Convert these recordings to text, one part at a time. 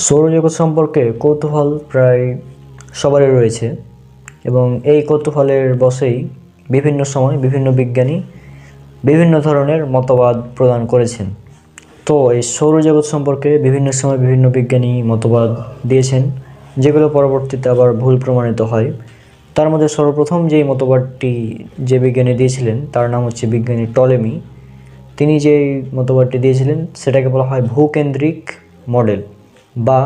সৌরজগৎ সম্পর্কে কৌতূহল প্রায় সবারই রয়েছে এবং এই কৌতূহলের বশেই বিভিন্ন সময় বিভিন্ন বিজ্ঞানী বিভিন্ন ধরনের মতবাদ প্রদান করেছেন। তো এই সৌরজগৎ সম্পর্কে বিভিন্ন সময় বিভিন্ন বিজ্ঞানী মতবাদ দিয়েছেন, যেগুলো পরবর্তীতে আবার ভুল প্রমাণিত হয়। তার মধ্যে সর্বপ্রথম যেই মতবাদটি যে বিজ্ঞানী দিয়েছিলেন তার নাম হচ্ছে বিজ্ঞানী টলেমি। তিনি যেই মতবাদটি দিয়েছিলেন সেটাকে বলা হয় ভূকেন্দ্রিক মডেল বা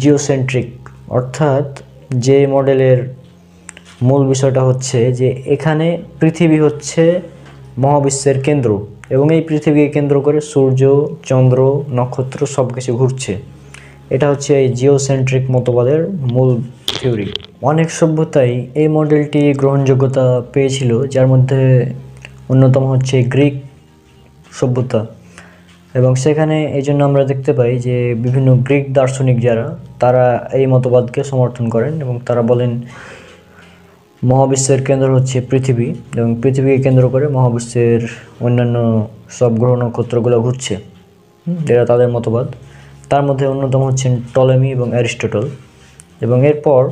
জিওসেন্ট্রিক, অর্থাৎ যে মডেলের মূল বিষয়টা হচ্ছে যে এখানে পৃথিবী হচ্ছে মহাবিশ্বের কেন্দ্র এবং এই পৃথিবীকে কেন্দ্র করে সূর্য, চন্দ্র, নক্ষত্র সব কিছু ঘুরছে। এটা হচ্ছে এই জিওসেন্ট্রিক মতবাদের মূল থিওরি। অনেক সভ্যতাই এই মডেলটি গ্রহণযোগ্যতা পেয়েছিল, যার মধ্যে অন্যতম হচ্ছে গ্রিক সভ্যতা। এবং সেখানে এই জন্য আমরা দেখতে পাই যে বিভিন্ন গ্রিক দার্শনিক যারা তারা এই মতবাদকে সমর্থন করেন এবং তারা বলেন মহাবিশ্বের কেন্দ্র হচ্ছে পৃথিবী এবং পৃথিবীকে কেন্দ্র করে মহাবিশ্বের অন্যান্য সব গ্রহ নক্ষত্রগুলো ঘুরছে। এটা তাদের মতবাদ। তার মধ্যে অন্যতম হচ্ছেন টলেমি এবং অ্যারিস্টটল। এবং এরপর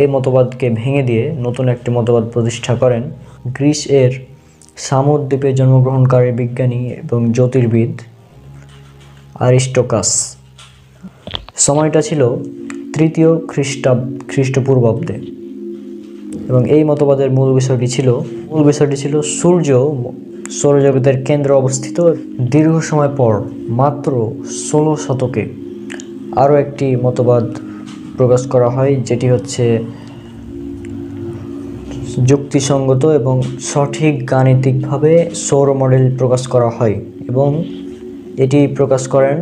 এই মতবাদকে ভেঙে দিয়ে নতুন একটি মতবাদ প্রতিষ্ঠা করেন গ্রিস এর সামুদ দ্বীপে জন্মগ্রহণকারী বিজ্ঞানী এবং জ্যোতির্বিদ আরিস্টোকাস। সময়টা ছিল তৃতীয় খ্রিস্টপূর্বাব্দে এবং এই মতবাদের মূল বিষয়টি ছিল সূর্য সৌরজগতের কেন্দ্রে অবস্থিত। দীর্ঘ সময় পর মাত্র 16 শতকে আরও একটি মতবাদ প্রকাশ করা হয়, যেটি হচ্ছে যুক্তিসঙ্গত এবং সঠিক গাণিতিকভাবে সৌর মডেল প্রকাশ করা হয় এবং এটি প্রকাশ করেন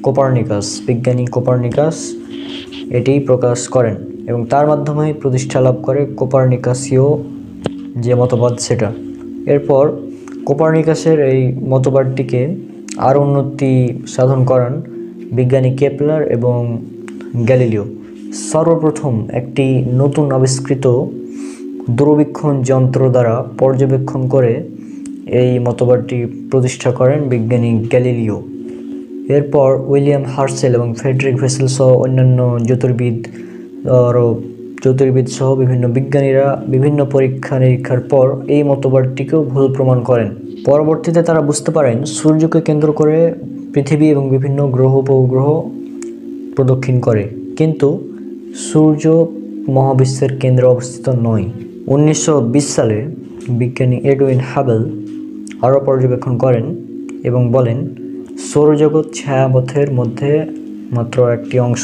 কোপার্নিকাস, বিজ্ঞানী কোপার্নিকাস এটি প্রকাশ করেন এবং তার মাধ্যমে প্রতিষ্ঠা লাভ করে কোপার্নিকাসীয় যে মতবাদ সেটা। এরপর কোপার্নিকাসের এই মতবাদটিকে আরও উন্নতি সাধন করান বিজ্ঞানী কেপলার এবং গ্যালিলিও। সর্বপ্রথম একটি নতুন আবিষ্কৃত দূরবীক্ষণ যন্ত্র দ্বারা পর্যবেক্ষণ করে এই মতবাদটি প্রতিষ্ঠা করেন বিজ্ঞানী গ্যালিলিও। এরপর উইলিয়াম হার্সেল এবং ফ্রেডরিক ভেসেল সহ অন্যান্য জ্যোতির্বিদ সহ বিভিন্ন বিজ্ঞানীরা বিভিন্ন পরীক্ষা নিরীক্ষার পর এই মতবাদটিকেও ভুল প্রমাণ করেন। পরবর্তীতে তারা বুঝতে পারেন সূর্যকে কেন্দ্র করে পৃথিবী এবং বিভিন্ন গ্রহ উপগ্রহ প্রদক্ষিণ করে, কিন্তু সূর্য মহাবিশ্বের কেন্দ্রে অবস্থিত নয়। 1920 সালে বিজ্ঞানী এডউইন হাবেল আরও পর্যবেক্ষণ করেন এবং বলেন সৌরজগৎ ছায়াপথের মধ্যে মাত্র একটি অংশ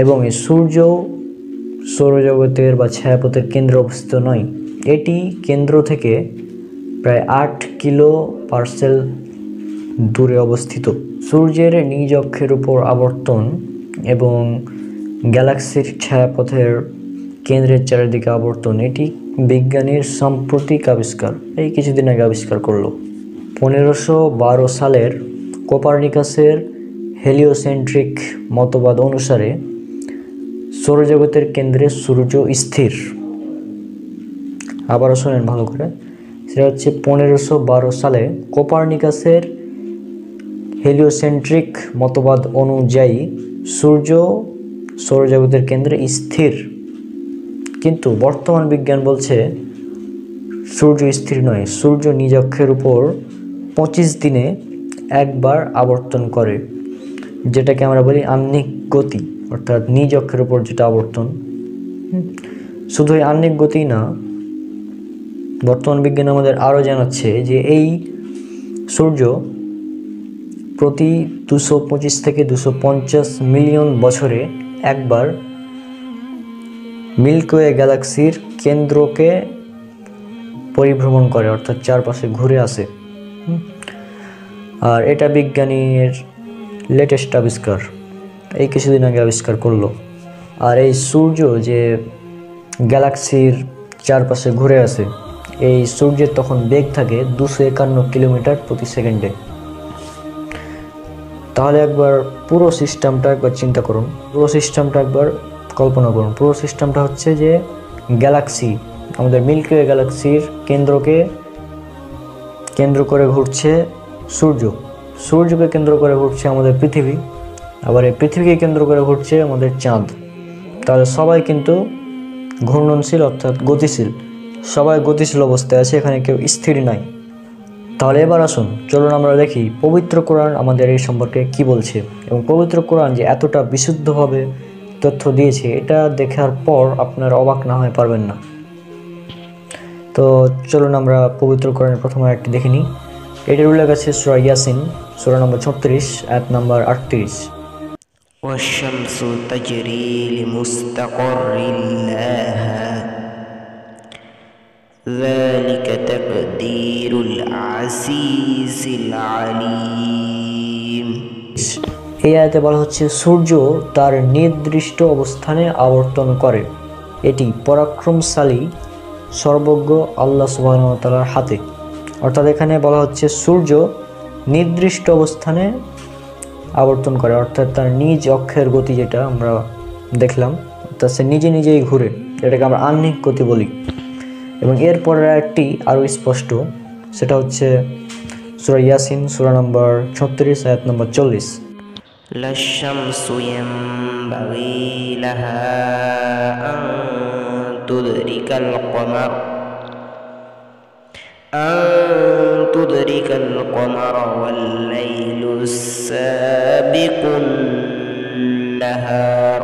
এবং এই সূর্য সৌরজগতের বা ছায়াপথের কেন্দ্রে অবস্থিত নয়। এটি কেন্দ্র থেকে প্রায় 8 কিলো পার্সেল দূরে অবস্থিত। সূর্যের নিজ অক্ষের উপর আবর্তন এবং গ্যালাক্সির ছায়াপথের কেন্দ্রের চারিদিকে আবর্তন, এটি বিজ্ঞানীর সাম্প্রতিক আবিষ্কার, এই কিছুদিন আগে আবিষ্কার করলো। 1512 সালের কোপার্নিকাসের হেলিওসেন্ট্রিক মতবাদ অনুসারে সৌরজগতের কেন্দ্রে সূর্য স্থির। আবারও শোনেন ভালো করে, সেটা হচ্ছে 1512 সালে কোপার্নিকাসের হেলিওসেন্ট্রিক মতবাদ অনুযায়ী সূর্য সৌরজগতের কেন্দ্রে স্থির, কিন্তু বর্তমান বিজ্ঞান বলছে সূর্য স্থির নয়। সূর্য নিজ অক্ষের উপর 25 দিনে একবার আবর্তন করে, যেটাকে আমরা বলি আহ্নিক গতি, অর্থাৎ নিজ অক্ষের উপর যেটা আবর্তন। শুধু এই আহ্নিক গতি না, বর্তমান বিজ্ঞান আমাদের আরও জানাচ্ছে যে এই সূর্য প্রতি 225 থেকে 250 মিলিয়ন বছরে একবার মিল্কওয়ে গ্যালাক্সির কেন্দ্রকে পরিভ্রমণ করে, অর্থাৎ চারপাশে ঘুরে আসে। আর এটা বিজ্ঞানীর লেটেস্ট আবিষ্কার, এই কিছুদিন আগে আবিষ্কার করলো। আর এই সূর্য যে গ্যালাক্সির চারপাশে ঘুরে আসে, এই সূর্যের তখন বেগ থাকে 251 কিলোমিটার প্রতি সেকেন্ডে। তাহলে একবার পুরো সিস্টেমটা একবার চিন্তা করুন, পুরো সিস্টেমটা একবার কল্পনা করুন। পুরো সিস্টেমটা হচ্ছে যে গ্যালাক্সি, আমাদের মিল্কওয়ে গ্যালাক্সির কেন্দ্রকে কেন্দ্র করে ঘুরছে সূর্য সূর্যকে কেন্দ্র করে ঘুরছে আমাদের পৃথিবী, আবার এই পৃথিবীকে কেন্দ্র করে ঘুরছে আমাদের চাঁদ। তাহলে সবাই কিন্তু ঘূর্ণনশীল অর্থাৎ গতিশীল, সবাই গতিশীল অবস্থায় আছে, এখানে কেউ স্থির নাই। তাহলে এবার আসুন চলুন আমরা দেখি পবিত্র কোরআন আমাদের এই সম্পর্কে কি বলছে, এবং পবিত্র কোরআন যে এতটা বিশুদ্ধভাবে তথ্য দিয়েছে এটা দেখার পর আপনারা অবাক না হয়ে পারবেন না। তো চলুন আমরা পবিত্র কোরআনের প্রথম আয়াতটি দেখে নিই। এটির উল্লেখ আছে সূরা ইয়াসিন সূরা নম্বর 36 আয়াত নম্বর 38। والشمس تجري لمستقر لها ذلك تقدير العزيز العليم। এই আয়াতে বলা হচ্ছে সূর্য তার নির্দিষ্ট অবস্থানে আবর্তন করে, এটি পরাক্রমশালী সর্বজ্ঞ আল্লাহ সুবহানাহু ওয়া তাআলার হাতে। অর্থাৎ এখানে বলা হচ্ছে সূর্য নির্দিষ্ট অবস্থানে আবর্তন করে, অর্থাৎ তার নিজ অক্ষের গতি যেটা আমরা দেখলাম, অর্থাৎ সে নিজে নিজেই ঘুরে, এটাকে আমরা আহ্নিক গতি বলি। এবং এর পরের আয়াতটি আরও স্পষ্ট, সেটা হচ্ছে সূরা ইয়াসিন সূরা নম্বর 36 আয়াত নম্বর 40। لا الشمس ينبغي لها أن تدرك القمر والليل السابق النهار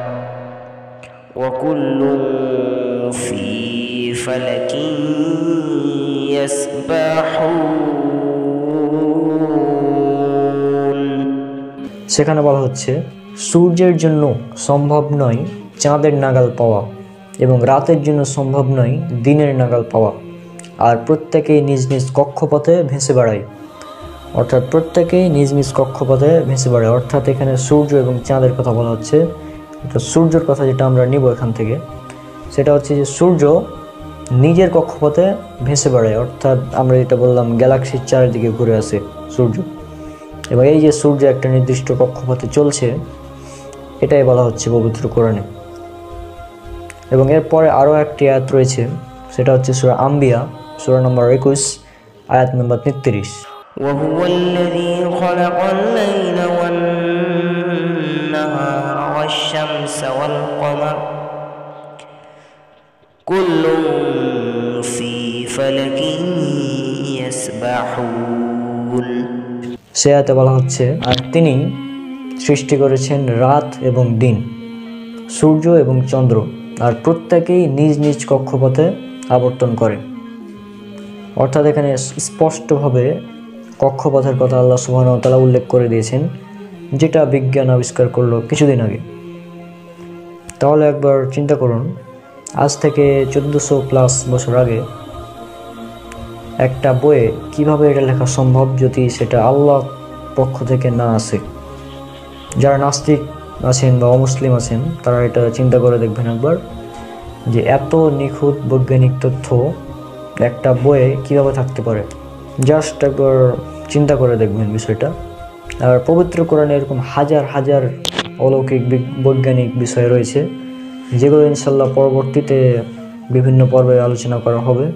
وكل في فلك يسبحون। সেখানে বলা হচ্ছে সূর্যের জন্য সম্ভব নয় চাঁদের নাগাল পাওয়া, এবং রাতের জন্য সম্ভব নয় দিনের নাগাল পাওয়া, আর প্রত্যেকেই নিজ নিজ কক্ষপথে ভেসে বেড়ায়। অর্থাৎ প্রত্যেকেই নিজ নিজ কক্ষপথে ভেসে বেড়ায়, অর্থাৎ এখানে সূর্য এবং চাঁদের কথা বলা হচ্ছে। অর্থাৎ সূর্যের কথা যেটা আমরা নিব এখান থেকে, সেটা হচ্ছে যে সূর্য নিজের কক্ষপথে ভেসে বেড়ায়, অর্থাৎ আমরা যেটা বললাম গ্যালাক্সির চারিদিকে ঘুরে আসে সূর্য। এবং এই যে সূর্য একটা নির্দিষ্ট কক্ষপথে চলছে, এটাই বলা হচ্ছে পবিত্র কোরআনে। এবং এরপরে আরও একটি আয়াত রয়েছে, সেটা হচ্ছে সূরা আম্বিয়া সূরা নম্বর 21 আয়াত নম্বর 33। وهو الذي خلق الليل والنهار والشمس والقمر كل في فلك يسبحون। সে আয়াতে বলা হচ্ছে আর তিনি সৃষ্টি করেছেন রাত এবং দিন, সূর্য এবং চন্দ্র, আর প্রত্যেকেই নিজ নিজ কক্ষপথে আবর্তন করে। অর্থাৎ এখানে স্পষ্টভাবে কক্ষপথের কথা আল্লাহ সুবহানাহু ওয়া তাআলা উল্লেখ করে দিয়েছেন, যেটা বিজ্ঞান আবিষ্কার করলো কিছুদিন আগে। তাহলে একবার চিন্তা করুন, আজ থেকে 1400+ বছর আগে একটা বইয়ে কিভাবে এটা লেখা সম্ভব যদি সেটা আল্লাহর পক্ষ থেকে না আসে। যারা নাস্তিক আছেন বা অমুসলিম আছেন তারা এটা চিন্তা করে দেখবেন একবার, যে এত নিখুঁত বৈজ্ঞানিক তথ্য একটা বইয়ে কিভাবে থাকতে পারে। জাস্ট একবার চিন্তা করে দেখবেন বিষয়টা। আর পবিত্র কোরআনে এরকম হাজার হাজার অলৌকিক বৈজ্ঞানিক বিষয় রয়েছে, যেগুলো ইনশাল্লাহ পরবর্তীতে বিভিন্ন পর্বে আলোচনা করা হবে।